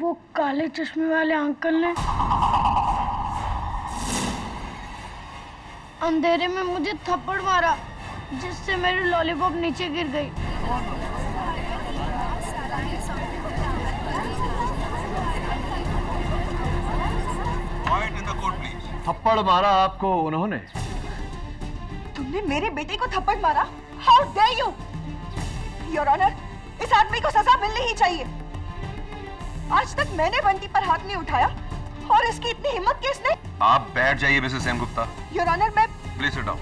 वो काले चश्मे वाले अंकल ने अंधेरे में मुझे थप्पड़ मारा, जिससे मेरी लॉलीपॉप नीचे गिर गई। थप्पड़ मारा आपको उन्होंने? तुमने मेरे बेटे को थप्पड़ मारा? How dare you! Your honour, इस आदमी को सजा मिलनी ही चाहिए। आज तक मैंने बंटी पर हाथ नहीं उठाया और इसकी इतनी हिम्मत किसने? आप बैठ जाइए मिसेस सेनगुप्ता। योर ऑनर, मैं please sit down.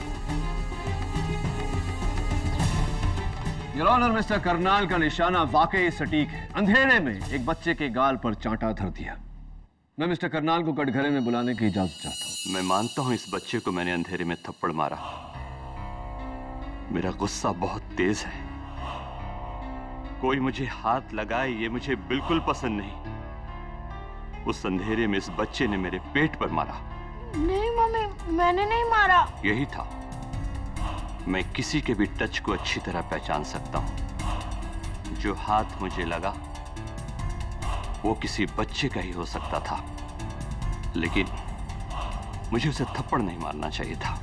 Your honour, Mr Karnal का निशाना वाकई सटीक है। अंधेरे में एक बच्चे के गाल पर चांटा धर दिया। मैं मिस्टर करनाल को कटघरे में बुलाने की इजाजत चाहता हूँ। मैं मानता हूं इस बच्चे को मैंने अंधेरे में थप्पड़ मारा। मेरा गुस्सा बहुत तेज है। कोई मुझे हाथ लगाए ये मुझे बिल्कुल पसंद नहीं। उस अंधेरे में इस बच्चे ने मेरे पेट पर मारा। नहीं मम्मी, मैंने नहीं मारा। यही था। मैं किसी के भी टच को अच्छी तरह पहचान सकता हूं। जो हाथ मुझे लगा वो किसी बच्चे का ही हो सकता था, लेकिन मुझे उसे थप्पड़ नहीं मारना चाहिए था।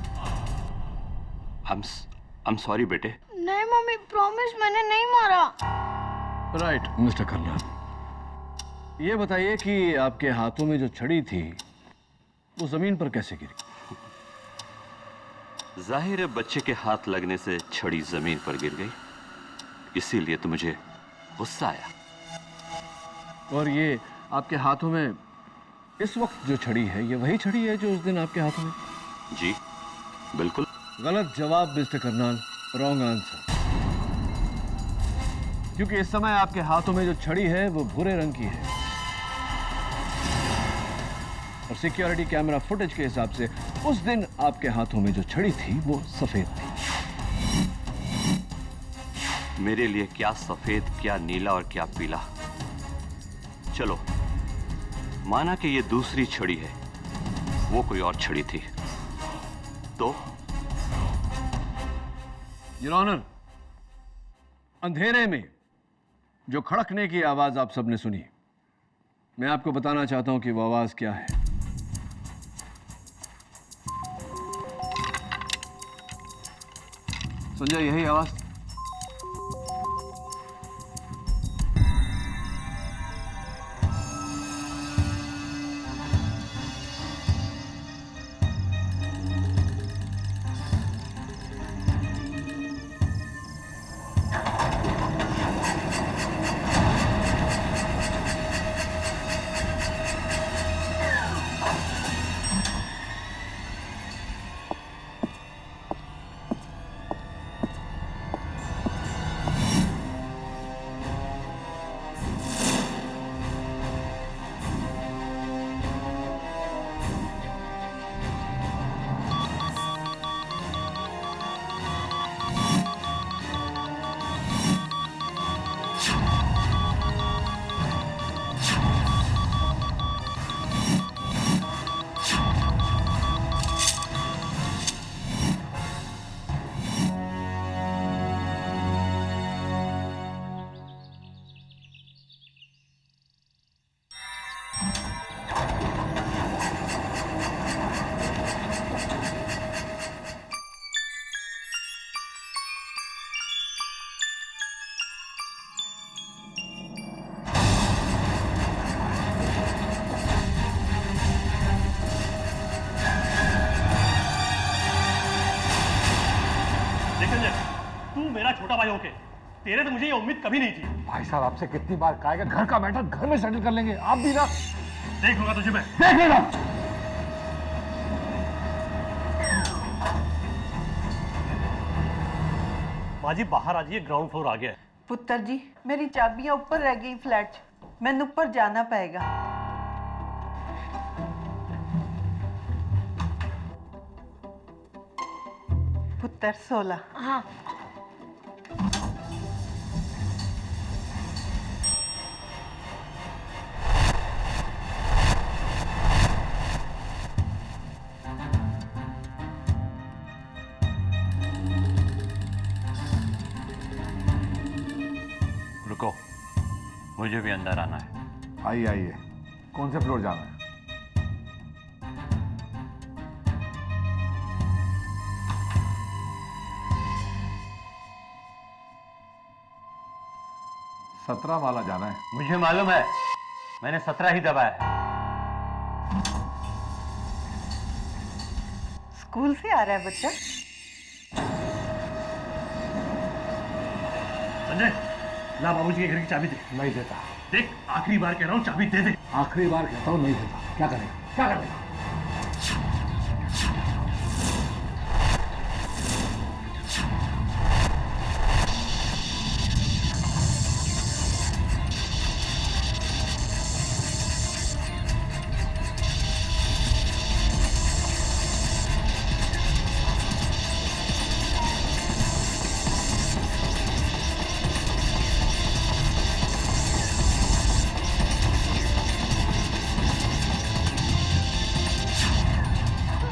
I'm sorry बेटे। नहीं मम्मी, प्रॉमिस, मैंने नहीं मारा। राइट मिस्टर करनाल, ये बताइए कि आपके हाथों में जो छड़ी थी वो जमीन पर कैसे गिरी? जाहिर है बच्चे के हाथ लगने से छड़ी जमीन पर गिर गई, इसीलिए तो मुझे गुस्सा आया। और ये आपके हाथों में इस वक्त जो छड़ी है, ये वही छड़ी है जो उस दिन आपके हाथों में? जी बिल्कुल। गलत जवाब मिस्टर करनाल, रॉन्ग आंसर। क्योंकि इस समय आपके हाथों में जो छड़ी है वो भूरे रंग की है और सिक्योरिटी कैमरा फुटेज के हिसाब से उस दिन आपके हाथों में जो छड़ी थी वो सफेद थी। मेरे लिए क्या सफेद, क्या नीला और क्या पीला। चलो माना कि ये दूसरी छड़ी है, वो कोई और छड़ी थी तो? योर ऑनर, अंधेरे में जो खड़कने की आवाज आप सबने सुनी, मैं आपको बताना चाहता हूं कि वो आवाज क्या है। संजय, यही आवाज? छोटा भाई होके तेरे तो मुझे ये उम्मीद कभी नहीं थी। भाई साहब, आपसे कितनी बार कहा है, घर का मैटर घर में सेटल कर लेंगे, आप भी ना। देख लूंगा तुझे मैं। देख लेना। माँ जी बाहर आ जाइए, ग्राउंड फ्लोर आ गया है। पुत्र जी, मेरी चाबियां ऊपर रह गई फ्लैट, मैंने ऊपर जाना पड़ेगा। पुत्र 16। हाँ। रुको, मुझे भी अंदर आना है। आइए आइए, कौन से फ्लोर जाना है? सत्रह वाला जाना है। मुझे मालूम है, मैंने 17 ही दबाया है। स्कूल से आ रहा है बच्चा? संजय, ला बाबूजी के घर की चाबी दे। नहीं देता। देख, आखिरी बार कह रहा हूँ, चाबी दे दे। आखिरी बार कहता हूँ नहीं देता। क्या करेगा? क्या करेगा?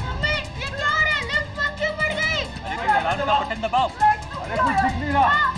मम्मी ये क्या हो रहा है? लिफ्ट बंद क्यों पड़ गई? का बटन दबाओ। अरे कुछ दिख नहीं रहा।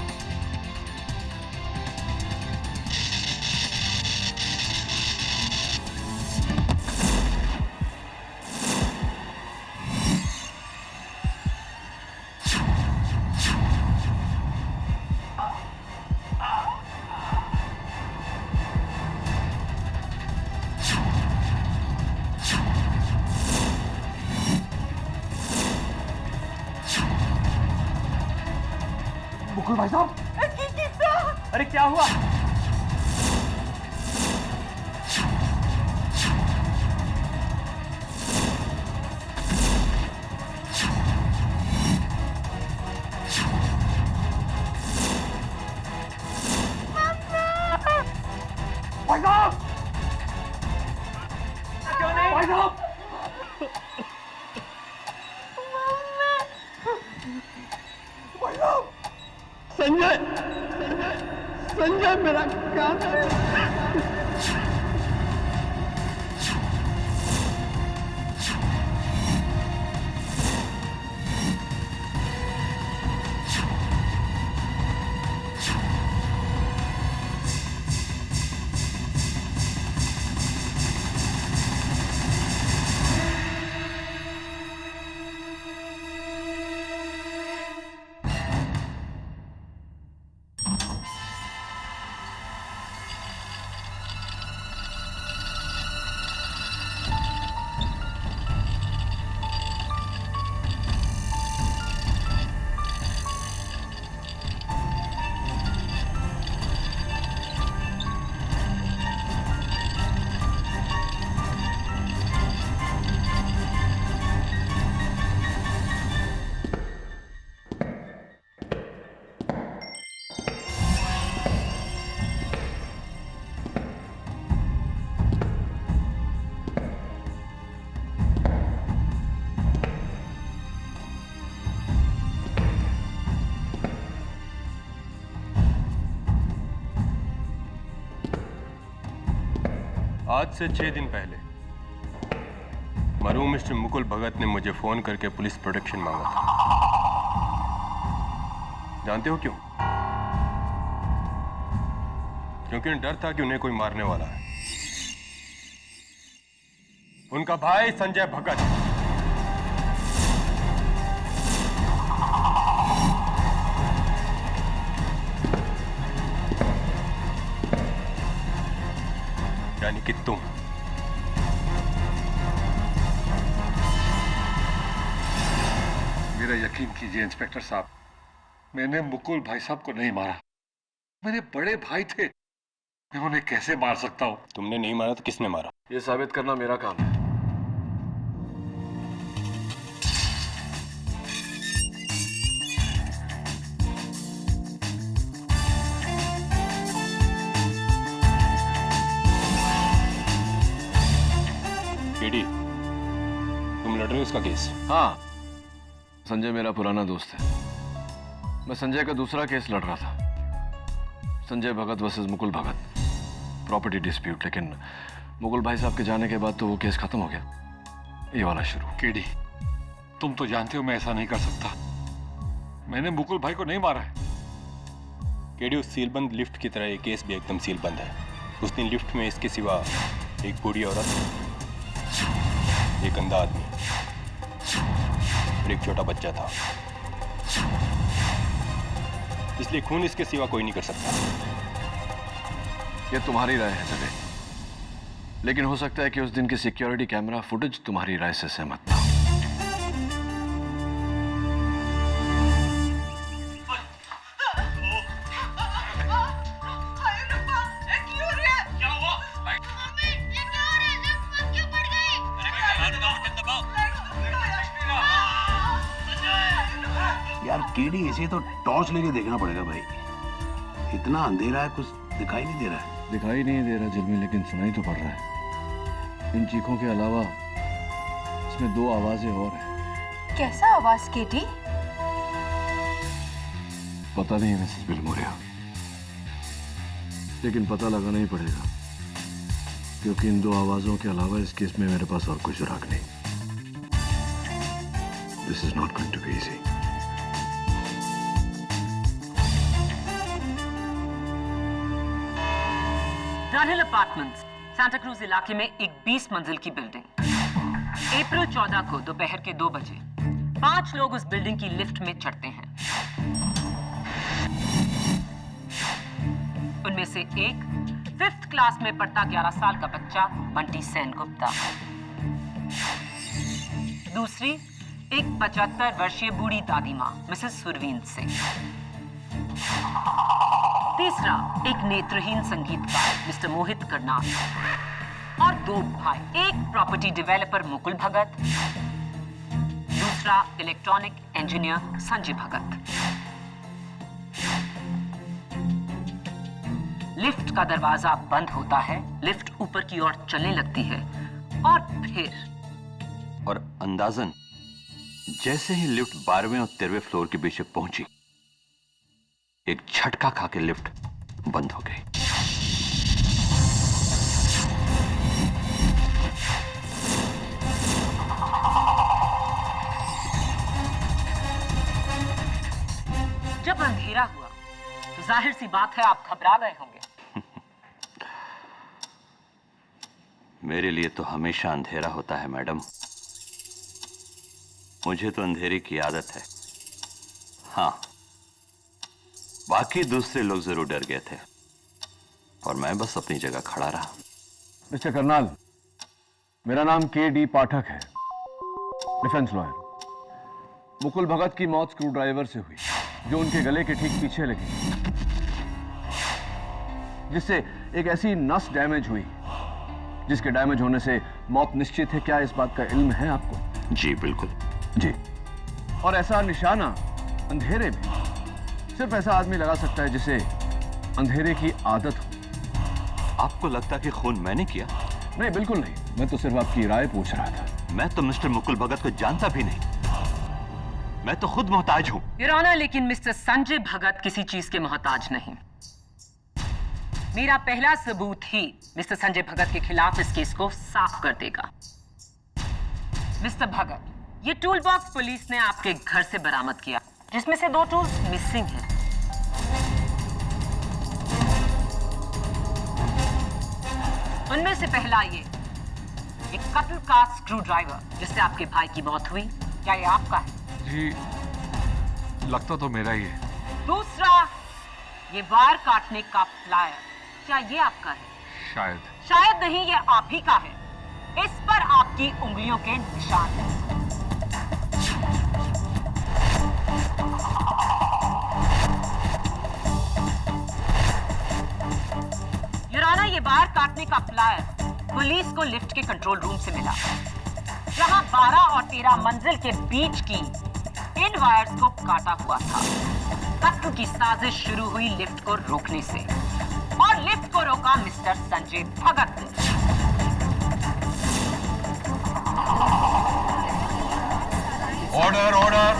मुकुल भाई साहब, अरे क्या हुआ? भाई साहब, क्यों नहीं? भाई साहब, भाई साहब, संजय, संजय मेरा काम है। आज से 6 दिन पहले मरहूम मिस्टर मुकुल भगत ने मुझे फोन करके पुलिस प्रोटेक्शन मांगा था। जानते हो क्यों? क्योंकि उन्हें डर था कि उन्हें कोई मारने वाला है। उनका भाई संजय भगत यानी कि तुम। मेरा यकीन कीजिए इंस्पेक्टर साहब, मैंने मुकुल भाई साहब को नहीं मारा। मेरे बड़े भाई थे, मैं उन्हें कैसे मार सकता हूँ? तुमने नहीं मारा तो किसने मारा? ये साबित करना मेरा काम है। केडी, तुम लड़ रहे हो इसका केस? हाँ, संजय मेरा पुराना दोस्त है। मैं संजय का दूसरा केस लड़ रहा था, संजय भगत वर्सेस मुकुल भगत, प्रॉपर्टी डिस्प्यूट। लेकिन मुकुल भाई साहब के जाने के बाद तो वो केस खत्म हो गया, ये वाला शुरू। केडी, तुम तो जानते हो मैं ऐसा नहीं कर सकता। मैंने मुकुल भाई को नहीं मारा है। केडी, उस सीलबंद लिफ्ट की तरह ये केस भी एकदम सीलबंद है। उस दिन लिफ्ट में इसके सिवा एक बूढ़ी औरत, एक अंधा आदमी और एक छोटा बच्चा था। इसलिए खून इसके सिवा कोई नहीं कर सकता। ये तुम्हारी राय है जबे, लेकिन हो सकता है कि उस दिन की सिक्योरिटी कैमरा फुटेज तुम्हारी राय से सहमत था। यार केडी, इसे तो टॉर्च लेके देखना पड़ेगा भाई। इतना अंधेरा है, कुछ दिखाई नहीं दे रहा है। दिखाई नहीं दे रहा जिलमी, लेकिन सुनाई तो पड़ रहा है। इन चीखों के अलावा इसमें दो आवाजें और हैं। कैसा आवाज केटी? पता नहीं मिसेस बिलमोरिया, लेकिन पता लगाना ही पड़ेगा, क्योंकि इन दो आवाजों के अलावा इस केस में मेरे पास और कोई सुराग नहीं। This is not going to be easy. Dunhill apartments, Santa Cruz इलाके में एक 20 मंजिल की बिल्डिंग। अप्रैल 14 को दोपहर के 2 बजे 5 लोग उस बिल्डिंग की लिफ्ट में चढ़ते हैं। उनमें से एक 5th क्लास में पढ़ता 11 साल का बच्चा बंटी सेनगुप्ता, दूसरी एक 75 वर्षीय बूढ़ी दादी मां मिसेस सुरवीन सिंह, तीसरा एक नेत्रहीन संगीतकार मिस्टर मोहित करनाल, और 2 भाई, एक प्रॉपर्टी डेवलपर मुकुल भगत, दूसरा इलेक्ट्रॉनिक इंजीनियर संजय भगत। लिफ्ट का दरवाजा बंद होता है, लिफ्ट ऊपर की ओर चलने लगती है और फिर और अंदाजन जैसे ही लिफ्ट 12वें और 13वें फ्लोर के बीच में पहुंची, एक झटका खा के लिफ्ट बंद हो गई। जब अंधेरा हुआ तो जाहिर सी बात है आप घबरा गए होंगे। मेरे लिए तो हमेशा अंधेरा होता है मैडम। मुझे तो अंधेरे की आदत है। हाँ, बाकी दूसरे लोग जरूर डर गए थे और मैं बस अपनी जगह खड़ा रहा। मिस्टर करनाल, मेरा नाम के.डी. पाठक है, डिफेंस लॉयर। मुकुल भगत की मौत स्क्रू ड्राइवर से हुई, जो उनके गले के ठीक पीछे लगी, जिससे एक ऐसी नस डैमेज हुई जिसके डैमेज होने से मौत निश्चित है। क्या इस बात का इल्म है आपको? जी बिल्कुल। जी। और ऐसा निशाना अंधेरे में सिर्फ ऐसा आदमी लगा सकता है जिसे अंधेरे की आदत हो। आपको लगता कि खून मैंने किया? नहीं, बिल्कुल नहीं। मैं तो सिर्फ आपकी राय पूछ रहा था। मैं तो मिस्टर मुकुल भगत को जानता भी नहीं। मैं तो खुद मोहताज हूं। योर ऑनर, लेकिन मिस्टर संजय भगत किसी चीज के मोहताज नहीं। मेरा पहला सबूत ही मिस्टर संजय भगत के खिलाफ इस केस को साफ कर देगा। मिस्टर भगत, ये टूल बॉक्स पुलिस ने आपके घर से बरामद किया, जिसमें से 2 टूल्स मिसिंग हैं। उनमें से पहला ये एक कत्ल का स्क्रू ड्राइवर, जिससे आपके भाई की मौत हुई, क्या ये आपका है? जी, लगता तो मेरा ही है। दूसरा ये वार काटने का प्लायर, क्या ये आपका है? शायद। शायद नहीं, ये आप ही का है। इस पर आपकी उंगलियों के निशान हैं। योर ऑनर, ये वार काटने का प्लायर पुलिस को लिफ्ट के कंट्रोल रूम से मिला, जहां 12 और 13 मंजिल के बीच की इन वायर्स को काटा हुआ था। कत्ल की साजिश शुरू हुई लिफ्ट को रोकने से, और लिफ्ट को रोका मिस्टर संजय भगत ने। Order, order.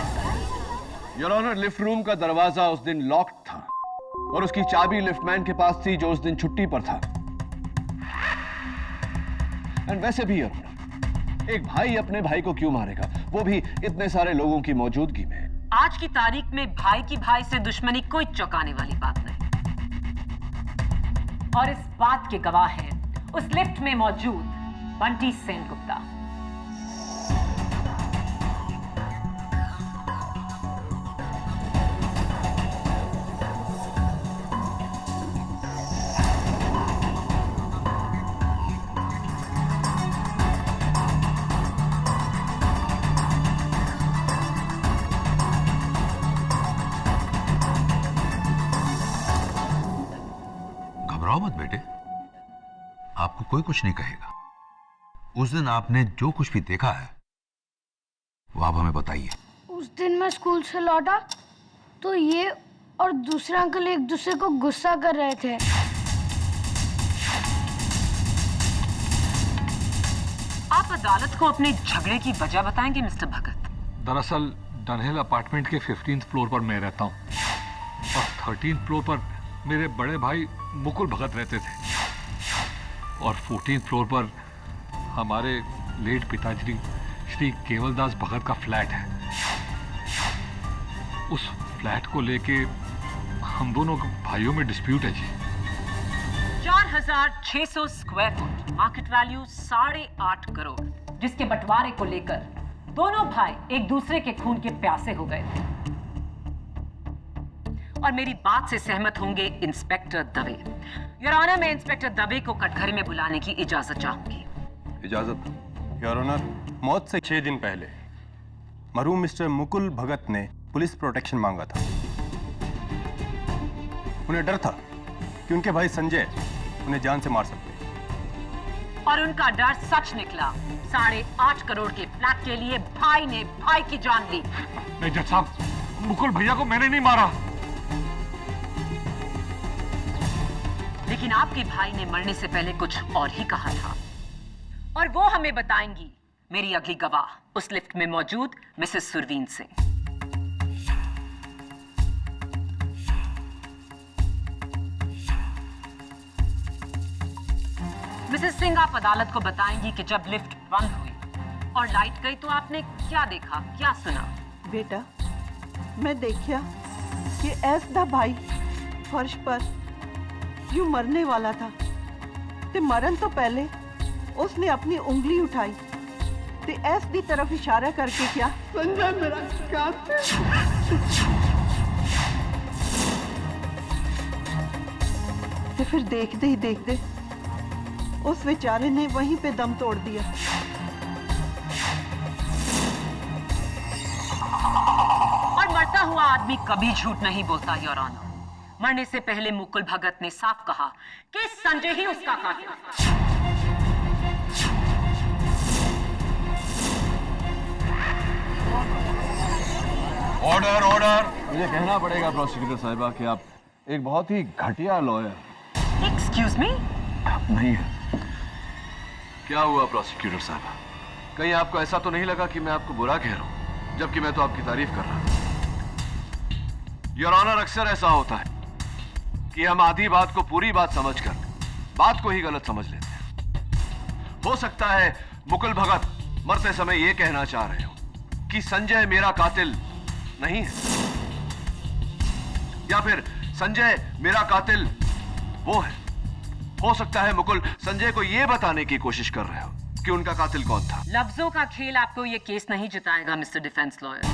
Your honour, lift room का दरवाजा उस दिन लॉक्ड था और उसकी चाबी लिफ्टमैन के पास थी, जो उस दिन छुट्टी पर था। एंड वैसे भी योर ऑनर, एक भाई अपने भाई को क्यों मारेगा, वो भी इतने सारे लोगों की मौजूदगी में? आज की तारीख में भाई की भाई से दुश्मनी कोई चौंकाने वाली बात नहीं। और इस बात के गवाह हैं उस लिफ्ट में मौजूद बंटी सेनगुप्ता। घबराओ मत बेटे, आपको कोई कुछ नहीं कहेगा। उस दिन आपने जो कुछ भी देखा है वो आप हमें बताइए। उस दिन मैं स्कूल से लौटा तो ये और दूसरे अंकल एक दूसरे को गुस्सा कर रहे थे। आप अदालत को अपने झगड़े की वजह बताएंगे मिस्टर भगत? दरअसल डनहिल अपार्टमेंट के 15th फ्लोर पर मैं रहता हूँ और 13th फ्लोर पर मेरे बड़े भाई मुकुल भगत रहते थे और 14th फ्लोर पर हमारे लेट पिताजी श्री केवलदास भगत का फ्लैट है। उस फ्लैट को लेके हम दोनों भाइयों में डिस्प्यूट है जी। 4600 square foot, market value 8.5 crore, जिसके बंटवारे को लेकर दोनों भाई एक दूसरे के खून के प्यासे हो गए थे। और मेरी बात से सहमत होंगे इंस्पेक्टर दवे। योर ऑनर, मैं इंस्पेक्टर दवे को कटघरे में बुलाने की इजाजत चाहूंगी। इजाजत। योर ऑनर, मौत से 6 दिन पहले मरहूम मिस्टर मुकुल भगत ने पुलिस प्रोटेक्शन मांगा था। उन्हें डर था कि उनके भाई संजय उन्हें जान से मार सकते और उनका डर सच निकला। 8.5 करोड़ के फ्लैट के लिए भाई ने भाई की जान ली। नहीं जज साहब, मुकुल भैया को मैंने नहीं मारा। लेकिन आपके भाई ने मरने से पहले कुछ और ही कहा था और वो हमें बताएंगी मेरी अगली गवाह, उस लिफ्ट में मौजूद मिसेस सुरवीन सिंह। मिसेस सिंह, आप अदालत को बताएंगी कि जब लिफ्ट बंद हुई और लाइट गई तो आपने क्या देखा, क्या सुना? बेटा, मैं देखा कि ऐस दा भाई फर्श पर यूं मरने वाला था ते मरन तो पहले उसने अपनी उंगली उठाई ते ऐस दी तरफ इशारा करके क्या, संजय मेरा कातिल। ते फिर देखते ही देखते उस बेचारे ने वहीं पे दम तोड़ दिया। और मरता हुआ आदमी कभी झूठ नहीं बोलता योर ऑनर। मरने से पहले मुकुल भगत ने साफ कहा कि संजय ही उसका कातिल था। Order order. मुझे कहना पड़ेगा प्रोसिक्यूटर साहिबा कि आप एक बहुत ही घटिया लॉयर। Excuse me? नहीं है। क्या हुआ प्रोसिक्यूटर साहिबा? कहीं आपको ऐसा तो नहीं लगा कि मैं आपको बुरा कह रहा हूं, जबकि मैं तो आपकी तारीफ कर रहा हूं। योर ऑनर, अक्सर ऐसा होता है कि हम आधी बात को पूरी बात समझकर बात को ही गलत समझ लेते हैं। हो सकता है मुकुल भगत मरते समय यह कहना चाह रहे हो कि संजय मेरा कातिल नहीं है, या फिर संजय मेरा कातिल वो है। हो सकता है मुकुल संजय को यह बताने की कोशिश कर रहे हो कि उनका कातिल कौन था। लफ्जों का खेल आपको यह केस नहीं जिताएगा मिस्टर डिफेंस लॉयर।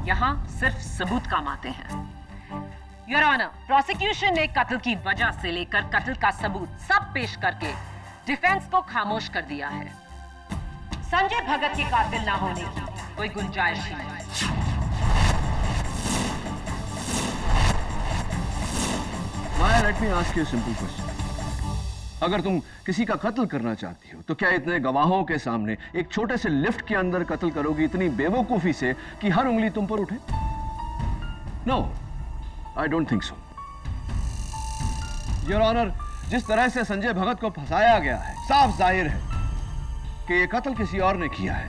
यहां सिर्फ सबूत काम आते हैं। योर ऑनर, प्रोसिक्यूशन ने कत्ल की वजह से लेकर कत्ल का सबूत सब पेश करके डिफेंस को खामोश कर दिया है। संजय भगत के कातिल ना होने की कोई गुंजाइश ही नहीं। Let me ask you simple question. अगर तुम किसी का कत्ल करना चाहती हो तो क्या इतने गवाहों के सामने एक छोटे से लिफ्ट के अंदर कत्ल करोगी इतनी बेवकूफी से कि हर उंगली तुम पर उठे? No, I don't think so. Your honour, जिस तरह से संजय भगत को फंसाया गया है, साफ जाहिर है कि यह कत्ल किसी और ने किया है।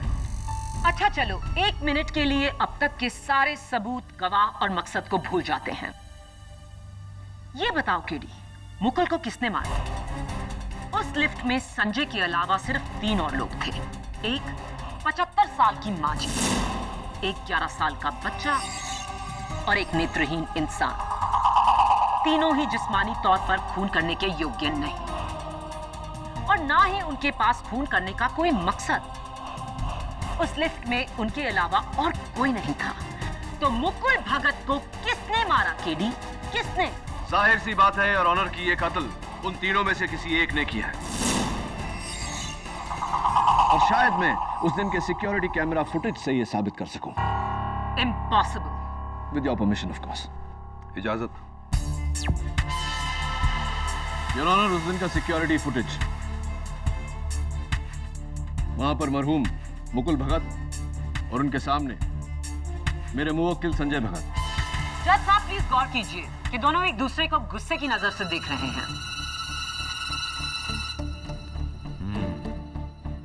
अच्छा चलो, 1 मिनट के लिए अब तक के सारे सबूत, गवाह और मकसद को भूल जाते हैं। ये बताओ केडी, मुकुल को किसने मारा? उस लिफ्ट में संजय के अलावा सिर्फ 3 और लोग थे। एक 75 साल की माँ जी, एक 11 साल का बच्चा और एक नेत्रहीन इंसान। तीनों ही जिस्मानी तौर पर खून करने के योग्य नहीं और ना ही उनके पास खून करने का कोई मकसद। उस लिफ्ट में उनके अलावा और कोई नहीं था। तो मुकुल भगत को किसने मारा केडी? किसने? जाहिर सी बात है और ऑनर की ये कत्ल उन तीनों में से किसी एक ने किया है। और शायद मैं उस दिन के सिक्योरिटी कैमरा फुटेज से ये साबित कर सकूं। Impossible. With your permission of course. इजाजत। योर ऑनर, उस दिन का सिक्योरिटी फुटेज, वहां पर मरहूम मुकुल भगत और उनके सामने मेरे मुवक्किल संजय भगत। जज साहब प्लीज गौर कीजिए कि दोनों एक दूसरे को गुस्से की नजर से देख रहे हैं।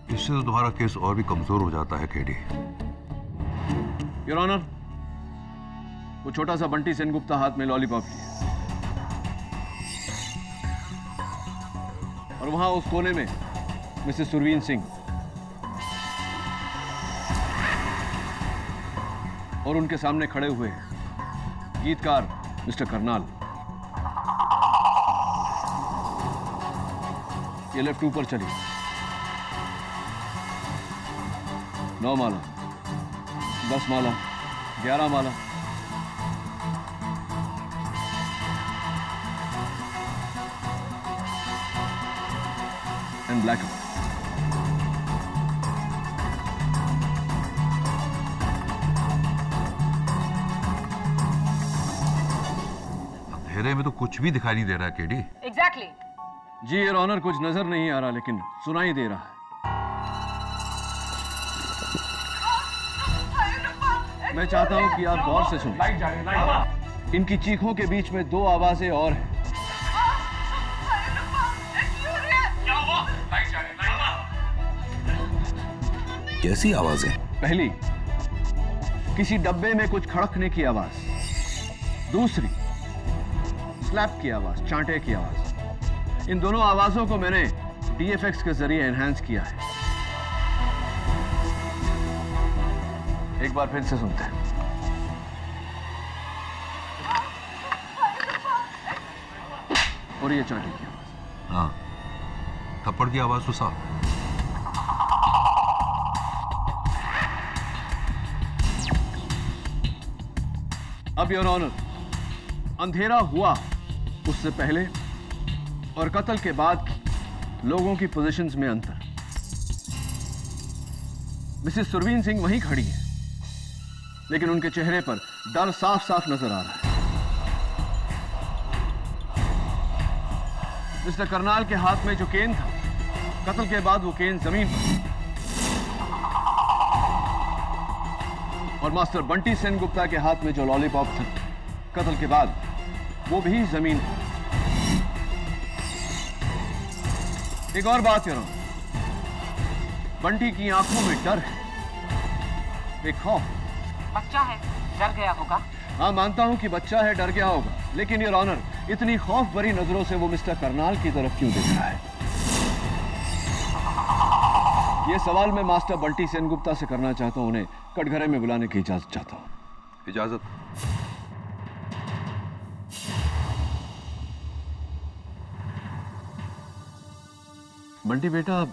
इससे तो तुम्हारा केस और भी कमजोर हो जाता है केडी। योर ऑनर, वो छोटा सा बंटी सेनगुप्ता हाथ में लॉलीपॉप लिए और वहां उस कोने में मिसेस सुरवीन सिंह और उनके सामने खड़े हुए गीतकार मिस्टर करनाल। ये लेफ्ट ऊपर चली, 9 माला, 10 माला, 11 माला, एंड ब्लैक। अंधेरे में तो कुछ भी दिखाई नहीं दे रहा है केडी। एग्जैक्टली। जी योर ऑनर, कुछ नजर नहीं आ रहा लेकिन सुनाई दे रहा है। मैं चाहता हूं कि आप गौर से सुनें। इनकी चीखों के बीच में 2 आवाजें और हैं। कैसी आवाजें? पहली, किसी डब्बे में कुछ खड़कने की आवाज। दूसरी, स्लैप की आवाज, चांटे की आवाज। इन दोनों आवाजों को मैंने डीएफएक्स के जरिए एनहांस किया है। एक बार फिर से सुनते हैं। और ये चांटे की आवाज। हाँ, थप्पड़ की आवाज तो साफ। अब योर ऑनर, अंधेरा हुआ उससे पहले और कत्ल के बाद लोगों की पोजीशंस में अंतर। मिसेस सुरवीन सिंह वहीं खड़ी है लेकिन उनके चेहरे पर डर साफ साफ नजर आ रहा है। मिस्टर करनाल के हाथ में जो केन था, कत्ल के बाद वो केन जमीन पर, और मास्टर बंटी सेनगुप्ता के हाथ में जो लॉलीपॉप था, कत्ल के बाद वो भी जमीन पर। एक और बात करो, बंटी की आंखों में डर है, एक खौफ। बच्चा है, डर गया होगा। हाँ, मानता हूं कि बच्चा है, डर गया होगा, लेकिन योर ऑनर, इतनी खौफ भरी नजरों से वो मिस्टर करनाल की तरफ क्यों देख रहा है? ये सवाल मैं मास्टर बंटी सेनगुप्ता से करना चाहता हूं। उन्हें कटघरे में बुलाने की इजाजत चाहता हूं। इजाजत। बंटी बेटा,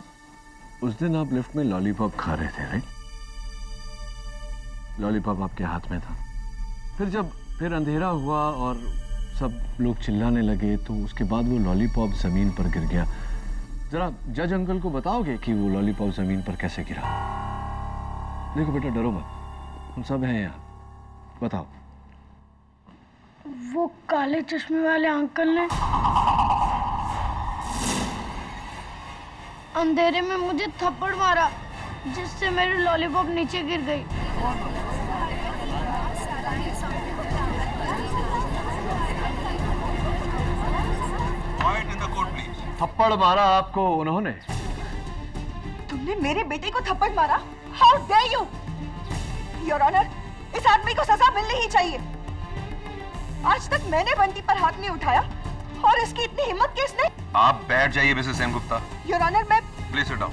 उस दिन आप लिफ्ट में लॉलीपॉप खा रहे थे, राइट? लॉलीपॉप आपके हाथ में था। फिर अंधेरा हुआ और सब लोग चिल्लाने लगे, तो उसके बाद वो लॉलीपॉप जमीन पर गिर गया। जरा जज अंकल को बताओगे कि वो लॉलीपॉप जमीन पर कैसे गिरा? देखो बेटा, डरो मत, हम सब हैं यहाँ, बताओ। वो काले चश्मे वाले अंकल ने अंधेरे में मुझे थप्पड़ मारा, जिससे मेरी लॉलीपॉप नीचे गिर गई। थप्पड़ मारा आपको उन्होंने? तुमने मेरे बेटे को थप्पड़ मारा? How dare you! Your honour, इस आदमी को सजा मिलनी ही चाहिए। आज तक मैंने बंटी पर हाथ नहीं उठाया और इसकी इतनी हिम्मत किसने? आप बैठ जाइए मिसेस सेनगुप्ता। योर ऑनर, मैं please sit down.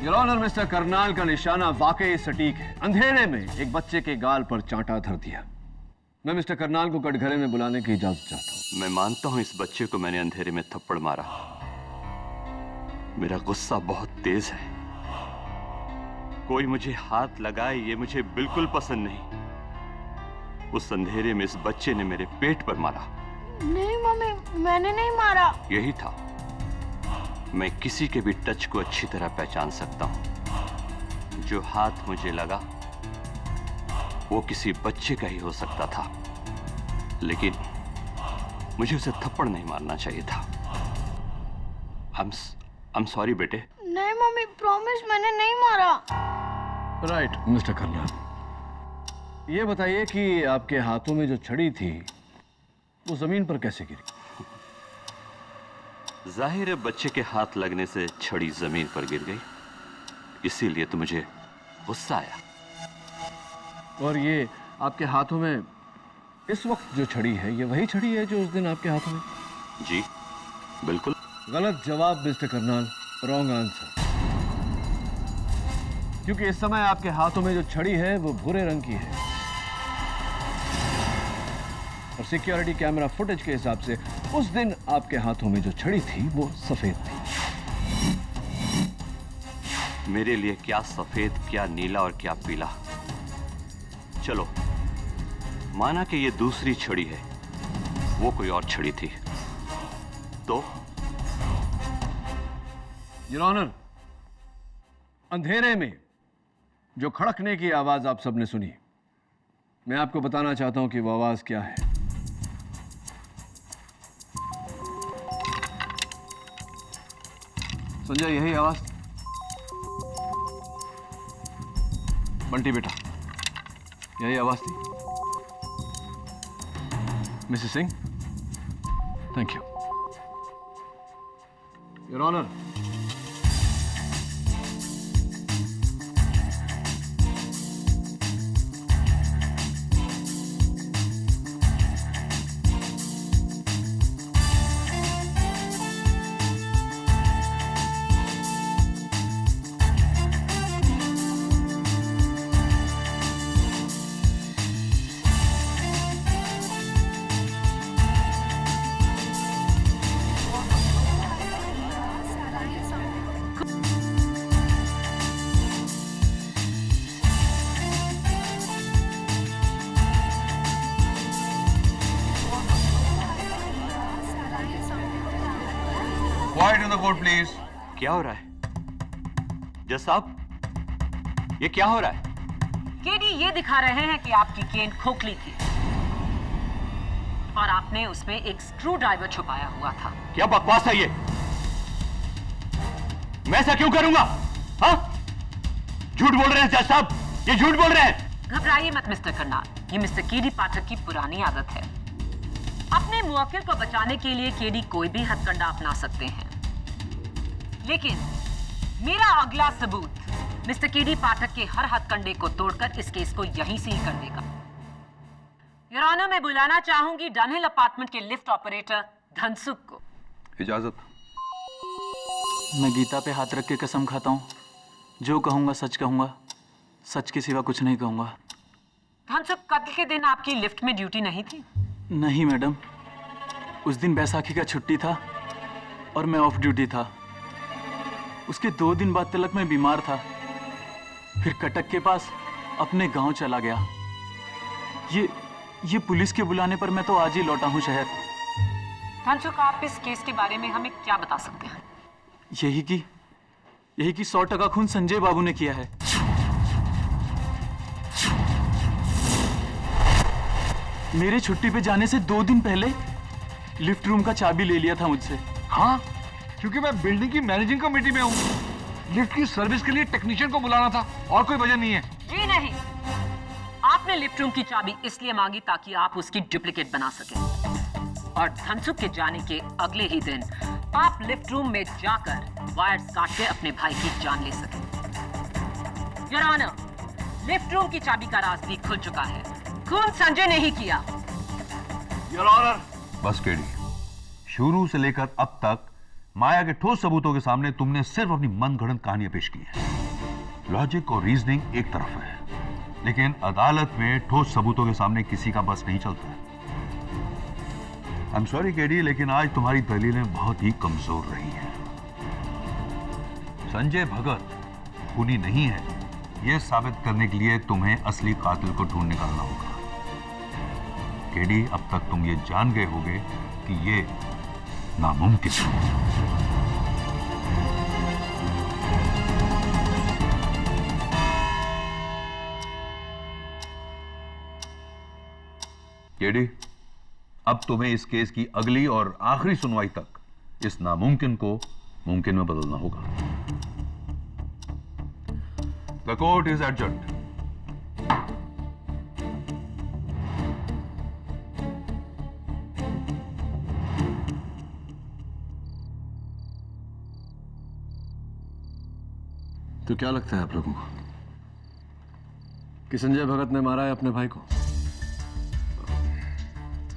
Your honour, Mr Karnal का निशाना वाकई सटीक है। अंधेरे में एक बच्चे के गाल पर चांटा धर दिया। मैं मिस्टर करनाल को कटघरे में बुलाने की इजाजत चाहता हूँ। मैं मानता हूं इस बच्चे को मैंने अंधेरे में थप्पड़ मारा। मेरा गुस्सा बहुत तेज है। कोई मुझे हाथ लगाए ये मुझे बिल्कुल पसंद नहीं। उस अंधेरे में इस बच्चे ने मेरे पेट पर मारा। नहीं मम्मी, मैंने नहीं मारा। यही था। मैं किसी के भी टच को अच्छी तरह पहचान सकता हूं। जो हाथ मुझे लगा वो किसी बच्चे का ही हो सकता था, लेकिन मुझे उसे थप्पड़ नहीं मारना चाहिए था। I'm sorry बेटे। नहीं मम्मी, प्रॉमिस मैंने नहीं मारा। राइट मिस्टर करनाल, ये बताइए कि आपके हाथों में जो छड़ी थी वो जमीन पर कैसे गिरी? जाहिर है बच्चे के हाथ लगने से छड़ी जमीन पर गिर गई, इसीलिए तो मुझे गुस्सा आया। और ये आपके हाथों में इस वक्त जो छड़ी है, ये वही छड़ी है जो उस दिन आपके हाथों में? जी बिल्कुल। गलत जवाब मिस्टर करनाल, रॉन्ग आंसर। क्योंकि इस समय आपके हाथों में जो छड़ी है वो भूरे रंग की है और सिक्योरिटी कैमरा फुटेज के हिसाब से उस दिन आपके हाथों में जो छड़ी थी वो सफेद थी। मेरे लिए क्या सफेद, क्या नीला और क्या पीला। चलो माना कि ये दूसरी छड़ी है, वो कोई और छड़ी थी तो? योर ऑनर, अंधेरे में जो खड़कने की आवाज आप सबने सुनी, मैं आपको बताना चाहता हूं कि वो आवाज क्या है। संजय, यही आवाज? बंटी बेटा, यही आवाज थी? Mrs Singh, thank you. Your honour, Quiet in the court, please. क्या हो रहा है जज साहब? ये क्या हो रहा है? केडी ये दिखा रहे हैं कि आपकी केन खोखली थी और आपने उसमें एक स्क्रू ड्राइवर छुपाया हुआ था। क्या बकवास है ये? मैं ऐसा क्यों करूंगा? हाँ? झूठ बोल रहे हैं जज साहब, ये झूठ बोल रहे हैं। घबराइए मत मिस्टर करनाल, ये मिस्टर केडी पाठक की पुरानी आदत है। अपने मुवक्किल को बचाने के लिए केडी कोई भी हथकंडा अपना सकते हैं, लेकिन मेरा अगला सबूत मिस्टर केडी पाठक के हर हथकंडे को तोड़कर इस केस को यहीं से ही कर देगा। योर ऑनर, मैं बुलाना चाहूंगी डनहिल अपार्टमेंट के लिफ्ट ऑपरेटर धनसुख को। इजाजत। मैं गीता पे हाथ रख के कसम खाता हूँ, जो कहूँगा सच कहूँगा, सच के सिवा कुछ नहीं कहूँगा। धनसुख, कत्ल के दिन आपकी लिफ्ट में ड्यूटी नहीं थी? नहीं मैडम, उस दिन बैसाखी का छुट्टी था और मैं ऑफ ड्यूटी था। उसके 2 दिन बाद तलक मैं बीमार था, फिर कटक के पास अपने गांव चला गया। ये पुलिस के बुलाने पर मैं तो आज ही लौटा हूँ शहर। धनसुख, आप इस केस के बारे में हमें क्या बता सकते हैं? यही कि 100% खून संजय बाबू ने किया है। मेरे छुट्टी पे जाने से 2 दिन पहले लिफ्ट रूम का चाबी ले लिया था मुझसे। हाँ, क्योंकि मैं बिल्डिंग की मैनेजिंग कमेटी में हूँ। लिफ्ट की सर्विस के लिए टेक्नीशियन को बुलाना था, और कोई वजह नहीं है। जी नहीं, आपने लिफ्ट रूम की चाबी इसलिए मांगी ताकि आप उसकी डुप्लीकेट बना सकें, और धनसुख के जाने के अगले ही दिन आप लिफ्ट रूम में जाकर वायर्स काट के अपने भाई की जान ले सकें। योर ऑनर, लिफ्ट रूम की चाबी का राज भी खुल चुका है। खून संजय ने ही किया। Your honour. बस केडी, शुरू से लेकर अब तक माया के ठोस सबूतों के सामने तुमने सिर्फ अपनी मनगढ़ंत कहानियां पेश की हैं। लॉजिक और रीजनिंग एक तरफ है, लेकिन अदालत में ठोस सबूतों के सामने किसी का बस नहीं चलता है। आई एम सॉरी केडी, लेकिन आज तुम्हारी दलीलें बहुत ही कमजोर रही हैं। संजय भगत खूनी नहीं है, यह साबित करने के लिए तुम्हें असली कातिल को ढूंढ निकालना होगा। केडी, अब तक तुम ये जान गए होगे कि ये नामुमकिन है। केडी, अब तुम्हें इस केस की अगली और आखिरी सुनवाई तक इस नामुमकिन को मुमकिन में बदलना होगा। The court is adjourned. तो क्या लगता है आप लोगों को कि संजय भगत ने मारा है अपने भाई को?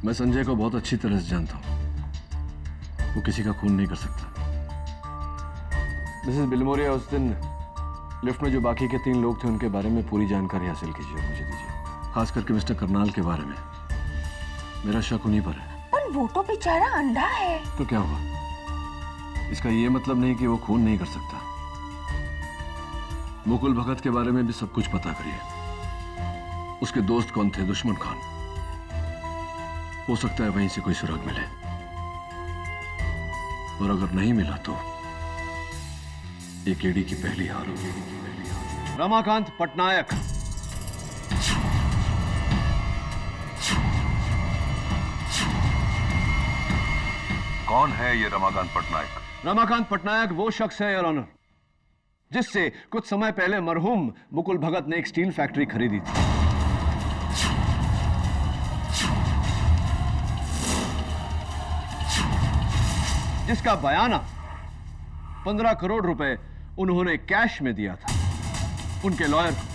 मैं संजय को बहुत अच्छी तरह से जानता हूं। वो किसी का खून नहीं कर सकता। मिसेस बिलमोरिया, उस दिन लिफ्ट में जो बाकी के 3 लोग थे उनके बारे में पूरी जानकारी हासिल कीजिए और मुझे दीजिए, खास करके मिस्टर करनाल के बारे में। मेरा शक उन्हीं पर है। पर वो तो बेचारा अंधा है। तो क्या हुआ? इसका ये मतलब नहीं कि वो खून नहीं कर सकता। मुकुल भगत के बारे में भी सब कुछ पता करिए। उसके दोस्त कौन थे? दुश्मन खान। हो सकता है वहीं से कोई सुराग मिले, और अगर नहीं मिला तो ये केडी की पहली हार होगी। रमाकांत पटनायक। कौन है ये रमाकांत पटनायक? रमाकांत पटनायक वो शख्स है, योर ऑनर, जिससे कुछ समय पहले मरहूम मुकुल भगत ने एक स्टील फैक्ट्री खरीदी थी। जिसका बयाना 15 करोड़ रुपए उन्होंने कैश में दिया था उनके लॉयर को,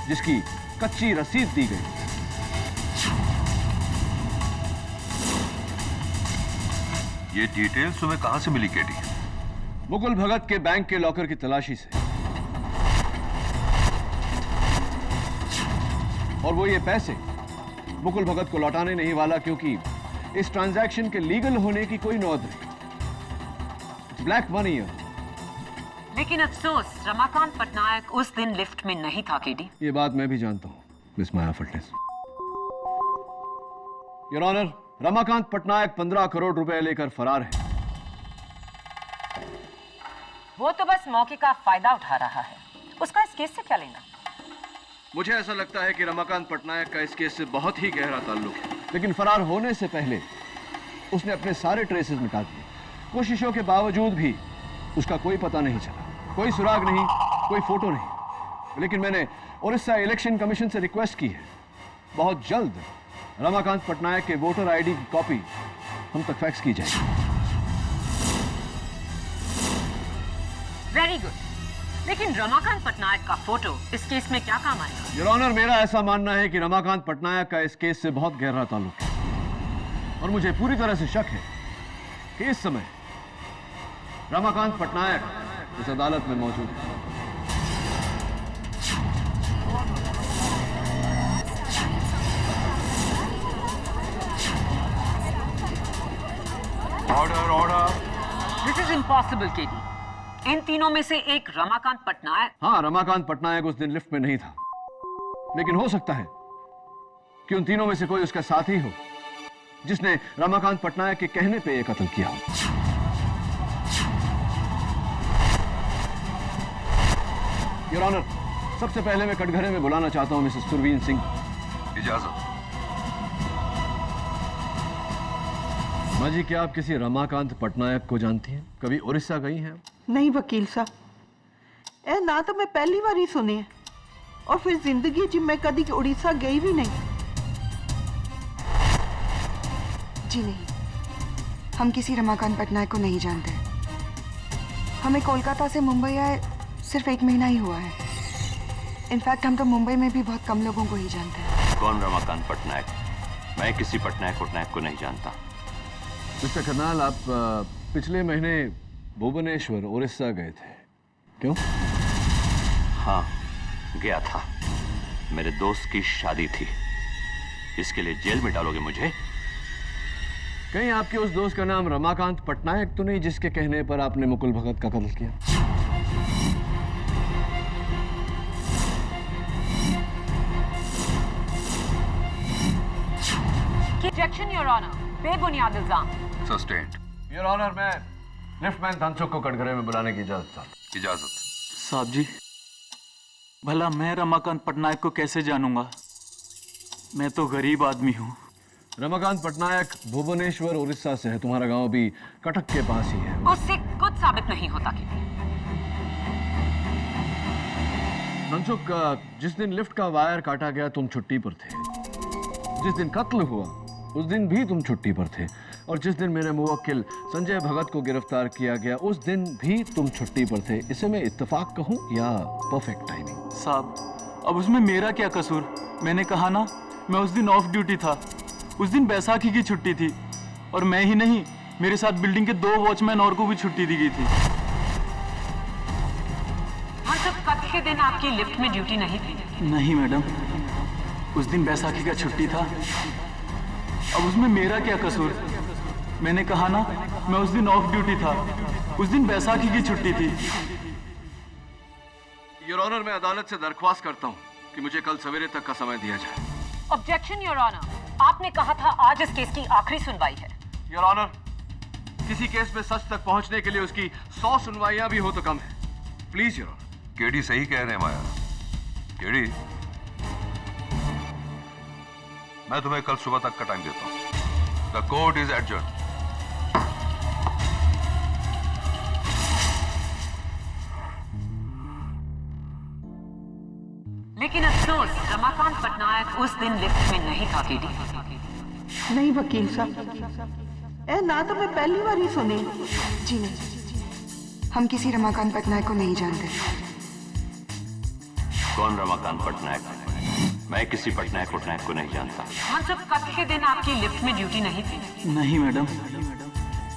जिसकी कच्ची रसीद दी गई। ये डिटेल्स तुम्हें कहां से मिली केडी? मुकुल भगत के बैंक के लॉकर की तलाशी से। और वो ये पैसे मुकुल भगत को लौटाने नहीं वाला, क्योंकि इस ट्रांजैक्शन के लीगल होने की कोई नौद नहीं। ब्लैक मनी है। लेकिन अफसोस रमाकांत पटनायक उस दिन लिफ्ट में नहीं था केडी। ये बात मैं भी जानता हूं, मिस माया फटनेस। योर ऑनर, रमाकांत पटनायक 15 करोड़ रुपए लेकर फरार है। वो तो बस मौके का फायदा उठा रहा है। उसका इस केस से क्या लेना? मुझे ऐसा लगता है कि रमाकांत पटनायक का इस केस से बहुत ही गहरा ताल्लुक है, लेकिन फरार होने से पहले उसने अपने सारे ट्रेसेस मिटा दिए। कोशिशों के बावजूद भी उसका कोई पता नहीं चला, कोई सुराग नहीं, कोई फोटो नहीं। लेकिन मैंने उड़ीसा इलेक्शन कमीशन से रिक्वेस्ट की है, बहुत जल्द रमाकांत पटनायक के वोटर आईडी की कॉपी हम तक फैक्स की जाएगी। Very good. लेकिन रमाकांत पटनायक का फोटो इस केस में क्या काम आएगा? योर ऑनर, मेरा ऐसा मानना है कि रमाकांत पटनायक का इस केस से बहुत गहरा ताल्लुक है, और मुझे पूरी तरह से शक है कि इस समय रमाकांत पटनायक इस अदालत में मौजूद है। Order, order. This is impossible KD. इन तीनों में से एक रमाकांत पटनायक। हाँ, रमाकांत पटनायक उस दिन लिफ्ट में नहीं था, लेकिन हो सकता है कि उन तीनों में से कोई उसका साथी हो, जिसने रमाकांत पटनायक के कहने पे ये कत्ल किया हो। योर ऑनर, सबसे पहले मैं कटघरे में बुलाना चाहता हूं मिसेस सुरवीन सिंह। इजाजत। माँ जी, क्या आप किसी रमाकांत पटनायक को जानती हैं? कभी उड़ीसा गई हैं? नहीं वकील साहब, ए ना तो मैं पहली बार ही सुने हैं, और फिर जिंदगी जी मैं कभी उड़ीसा गई भी नहीं। जी नहीं, हम किसी रमाकांत पटनायक को नहीं जानते। हमें कोलकाता से मुंबई आए सिर्फ 1 महीना ही हुआ है। इनफैक्ट हम तो मुंबई में भी बहुत कम लोगों को ही जानते हैं। कौन रमाकांत पटनायक? मैं किसी पटनायक को नहीं जानता। मिस्टर करनाल, आप पिछले महीने भुवनेश्वर उड़ीसा गए थे, क्यों? हाँ, गया था। मेरे दोस्त की शादी थी। इसके लिए जेल में डालोगे मुझे? कहीं आपके उस दोस्त का नाम रमाकांत पटनायक तो नहीं, जिसके कहने पर आपने मुकुल भगत का कत्ल किया? Objection, Your Honor. बेबुनियाद इल्जाम। सस्टेन्ड। योर ऑनर, मैं लिफ्टमैन धनसुख को कटघरे में बुलाने की इजाजत चाहता हूं। इजाजत। साहब जी, भला मैं रमाकांत पटनायक को कैसे जानूंगा? मैं तो गरीब आदमी हूँ। रमाकांत पटनायक भुवनेश्वर उड़ीसा से है। तुम्हारा गांव भी कटक के पास ही है। उससे कुछ साबित नहीं होता कि धनसुख, जिस दिन लिफ्ट का वायर काटा गया तुम छुट्टी पर थे। जिस दिन कत्ल हुआ उस दिन भी तुम छुट्टी पर थे। और जिस दिन मेरे मुवक्किल संजय भगत को गिरफ्तार किया गया उस दिन भी तुम छुट्टी पर थे। इसे मैं इत्तेफाक कहूं या परफेक्ट टाइमिंग? साहब, अब उसमें मेरा क्या कसूर? मैंने कहा ना, मैं उस दिन ऑफ ड्यूटी था। उस दिन बैसाखी की छुट्टी थी और मैं ही नहीं, मेरे साथ बिल्डिंग के 2 वॉचमैन और को भी छुट्टी दी गई थी। कत्ल के दिन आपकी लिफ्ट में ड्यूटी नहीं थी? नहीं मैडम, उस दिन बैसाखी का छुट्टी था। अब उसमें मेरा क्या कसूर? मैंने कहा ना, मैं उस दिन ऑफ ड्यूटी था। उस दिन बैसाखी की छुट्टी थी। योर ऑनर, मैं अदालत से दरख्वास्त करता हूं कि मुझे कल सवेरे तक का समय दिया जाए। Objection, your honour. आपने कहा था आज इस केस की आखिरी सुनवाई है। योर ऑनर, किसी केस में सच तक पहुंचने के लिए उसकी 100 सुनवाइयां भी हो तो कम है। Please your honour. केडी सही कह रहे हैं माया। केडी, मैं तुम्हें कल सुबह तक का टाइम देता हूं। The court is adjourn. लेकिन अफसोस, रमाकांत पटनायक उस दिन लिफ्ट में नहीं था। केडी नहीं वकील साहब, ए ना तो मैं पहली बार ही सुनी। जी नहीं, हम किसी रमाकांत पटनायक को नहीं जानते। कौन रमाकांत पटनायक? मैं किसी पटनायक को नहीं जानता। हम सब कत्ल के दिन आपकी लिफ्ट में ड्यूटी नहीं थी? नहीं मैडम,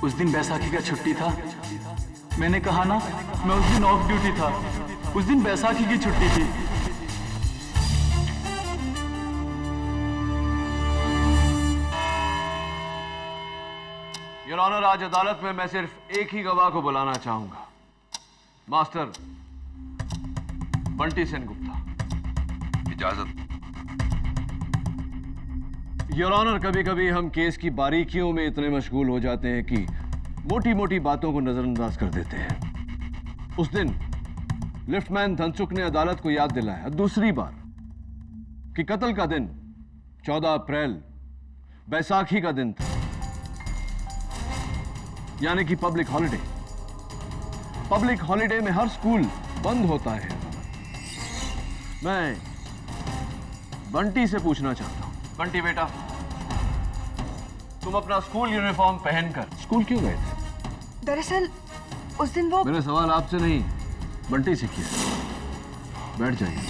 उस दिन बैसाखी का छुट्टी था। मैंने कहा ना, मैं उस दिन ऑफ ड्यूटी था। उस दिन बैसाखी की छुट्टी थी। योर ऑनर, आज अदालत में मैं सिर्फ एक ही गवाह को बुलाना चाहूंगा, मास्टर बंटी सेन गुप्ता। इजाजत। योर ऑनर, कभी कभी हम केस की बारीकियों में इतने मशगूल हो जाते हैं कि मोटी मोटी बातों को नजरअंदाज कर देते हैं। उस दिन लिफ्टमैन धनसुख ने अदालत को याद दिलाया दूसरी बार कि कत्ल का दिन 14 अप्रैल बैसाखी का दिन था, यानी कि पब्लिक हॉलिडे। पब्लिक हॉलिडे में हर स्कूल बंद होता है। मैं बंटी से पूछना चाहता हूं, बंटी बेटा, तुम अपना स्कूल यूनिफॉर्म पहनकर स्कूल क्यों गए थे? दरअसल उस दिन वो... मैंने सवाल आपसे नहीं, बंटी से किया। बैठ जाइए।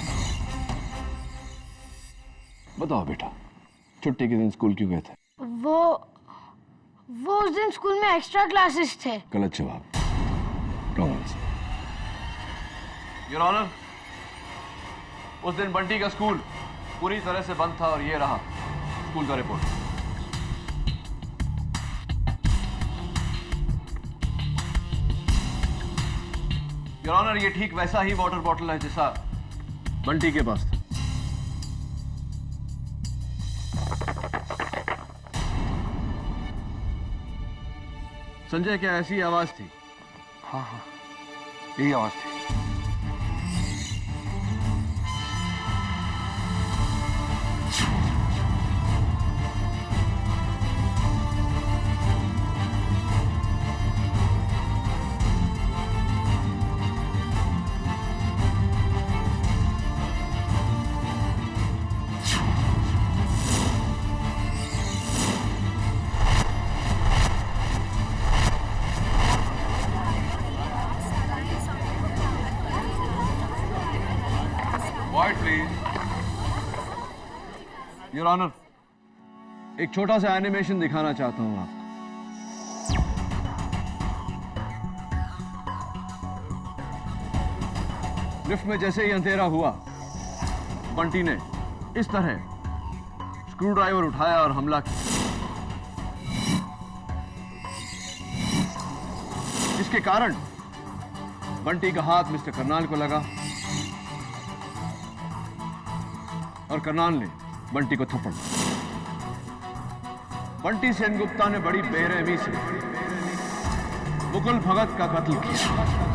बताओ बेटा, छुट्टी के दिन स्कूल क्यों गए थे? वो उस दिन स्कूल में एक्स्ट्रा क्लासेस थे। गलत जवाब, रॉन्ग आंसर। योर ऑनर, उस दिन बंटी का स्कूल पूरी तरह से बंद था और ये रहा स्कूल का रिपोर्ट। योर ऑनर, ये ठीक वैसा ही वाटर बॉटल है जैसा बंटी के पास था। संजय, क्या ऐसी आवाज थी? हाँ हाँ, यही आवाज थी। योर ऑनर, एक छोटा सा एनिमेशन दिखाना चाहता हूं आपको। लिफ्ट में जैसे ही अंधेरा हुआ, बंटी ने इस तरह स्क्रू ड्राइवर उठाया और हमला किया, जिसके कारण बंटी का हाथ मिस्टर करनाल को लगा और करनाल ने बंटी को थप्पड़ मारा। बंटी सेनगुप्ता ने बड़ी बेरहमी से मुकुल भगत का कत्ल किया।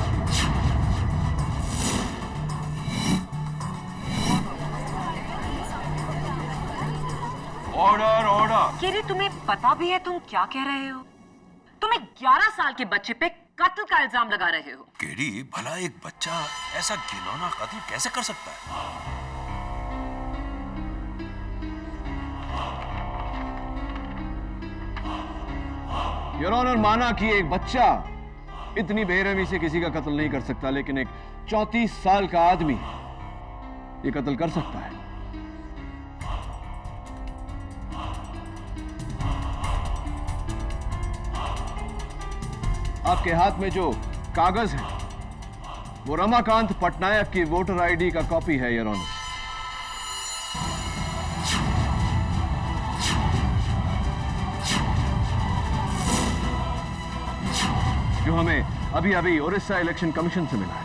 Order order. केरी, तुम्हें पता भी है तुम क्या कह रहे हो? तुम एक 11 साल के बच्चे पे कत्ल का इल्जाम लगा रहे हो। केडी, भला एक बच्चा ऐसा घिनौना कत्ल कैसे कर सकता है? योर ऑनर, माना कि एक बच्चा इतनी बेरहमी से किसी का कत्ल नहीं कर सकता, लेकिन एक 34 साल का आदमी ये कत्ल कर सकता है। आपके हाथ में जो कागज है वो रमाकांत पटनायक की वोटर आईडी का कॉपी है योर ऑनर। जो हमें अभी अभी उड़ीसा इलेक्शन कमीशन से मिला है।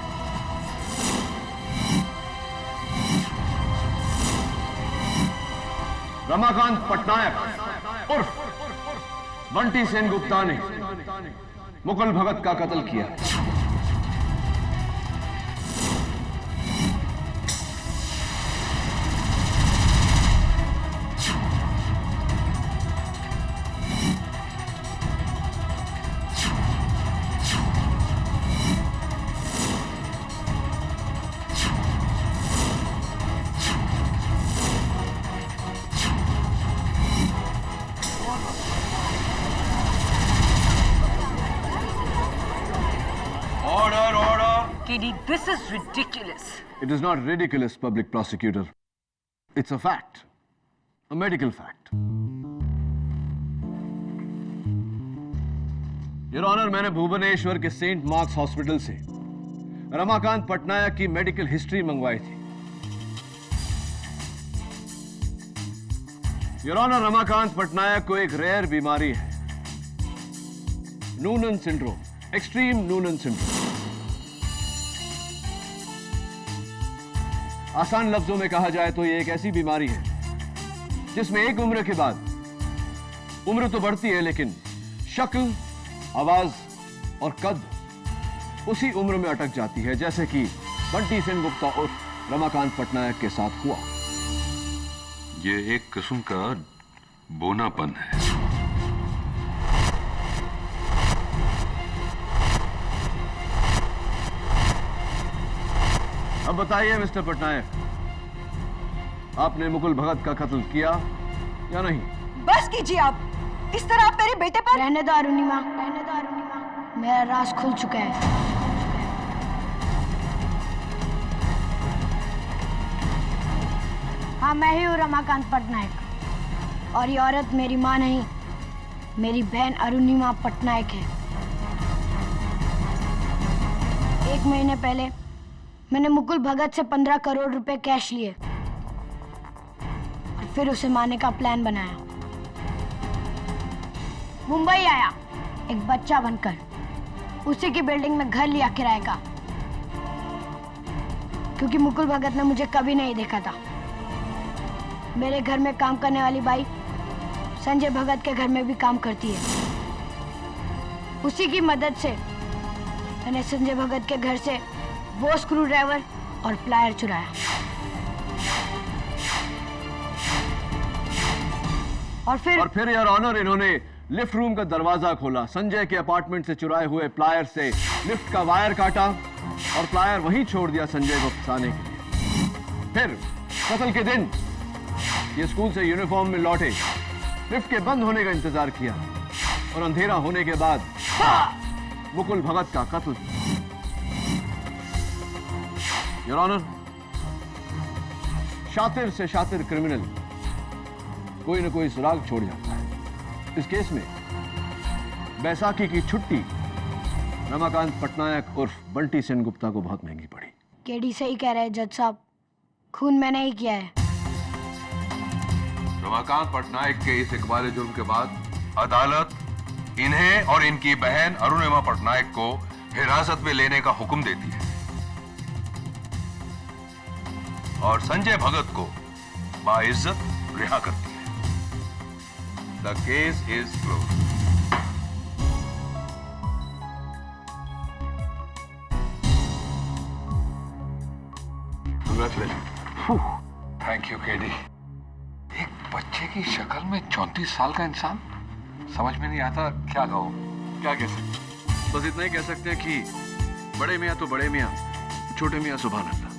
रमाकांत पटनायक उर्फ बंटी सेनगुप्ता ने मुकुल भगत का कत्ल किया। KD, this is ridiculous. It is not ridiculous, public prosecutor. It's a fact. A medical fact. Your Honor, मैंने भुवनेश्वर के सेंट मार्क्स हॉस्पिटल से रमाकांत पटनायक की मेडिकल हिस्ट्री मंगवाई थी। योर ऑनर, रमाकांत पटनायक को एक रेयर बीमारी है, Noonan syndrome, extreme Noonan syndrome. आसान लफ्जों में कहा जाए तो ये एक ऐसी बीमारी है जिसमें एक उम्र के बाद उम्र तो बढ़ती है, लेकिन शक्ल, आवाज और कद उसी उम्र में अटक जाती है, जैसे कि बंटी सेनगुप्ता उर्फ रमाकांत पटनायक के साथ हुआ। ये एक किस्म का बोनापन है। अब बताइए मिस्टर पटनायक, आपने मुकुल भगत का कत्ल किया या नहीं? बस कीजिए आप। इस तरह आप मेरे बेटे पर। रहने दो अरुणिमा, रहने दो अरुणिमा। मेरा राज खुल चुका है। हाँ, मैं ही हूँ रमाकांत पटनायक, और ये औरत मेरी माँ नहीं, मेरी बहन अरुणिमा पटनायक है। 1 महीने पहले मैंने मुकुल भगत से 15 करोड़ रुपए कैश लिए और फिर उसे मारने का प्लान बनाया। मुंबई आया एक बच्चा बनकर, उसी की बिल्डिंग में घर लिया किराए का, क्योंकि मुकुल भगत ने मुझे कभी नहीं देखा था। मेरे घर में काम करने वाली बाई संजय भगत के घर में भी काम करती है। उसी की मदद से मैंने संजय भगत के घर से वो स्क्रू ड्राइवर और प्लायर चुराया, और फिर योर ऑनर, इन्होंने लिफ्ट रूम का दरवाजा खोला, संजय के अपार्टमेंट से चुराए हुए प्लायर से लिफ्ट का वायर काटा और प्लायर वहीं छोड़ दिया संजय को फंसाने के लिए। फिर कत्ल के दिन ये स्कूल से यूनिफॉर्म में लौटे, लिफ्ट के बंद होने का इंतजार किया और अंधेरा होने के बाद मुकुल भगत का कत्ल। योर ऑनर, शातिर से शातिर क्रिमिनल कोई न कोई सुराग छोड़ जाता है। इस केस में बैसाखी की छुट्टी रमाकांत पटनायक उर्फ बंटी सेनगुप्ता को बहुत महंगी पड़ी। केडी सही कह रहे हैं जज साहब, खून मैंने ही किया है। रमाकांत पटनायक के इस इकबाल जुर्म के बाद अदालत इन्हें और इनकी बहन अरुणिमा पटनायक को हिरासत में लेने का हुक्म देती है और संजय भगत को बाइज्जत रिहा करती है। The case is close. Thank you KD. एक बच्चे की शक्ल में 34 साल का इंसान, समझ में नहीं आता क्या कहो, क्या कह सकते। बस इतना ही कह सकते हैं कि बड़े मियाँ तो बड़े मियाँ, छोटे मियाँ सुभान अल्लाह।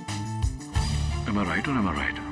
Am I right or am I right?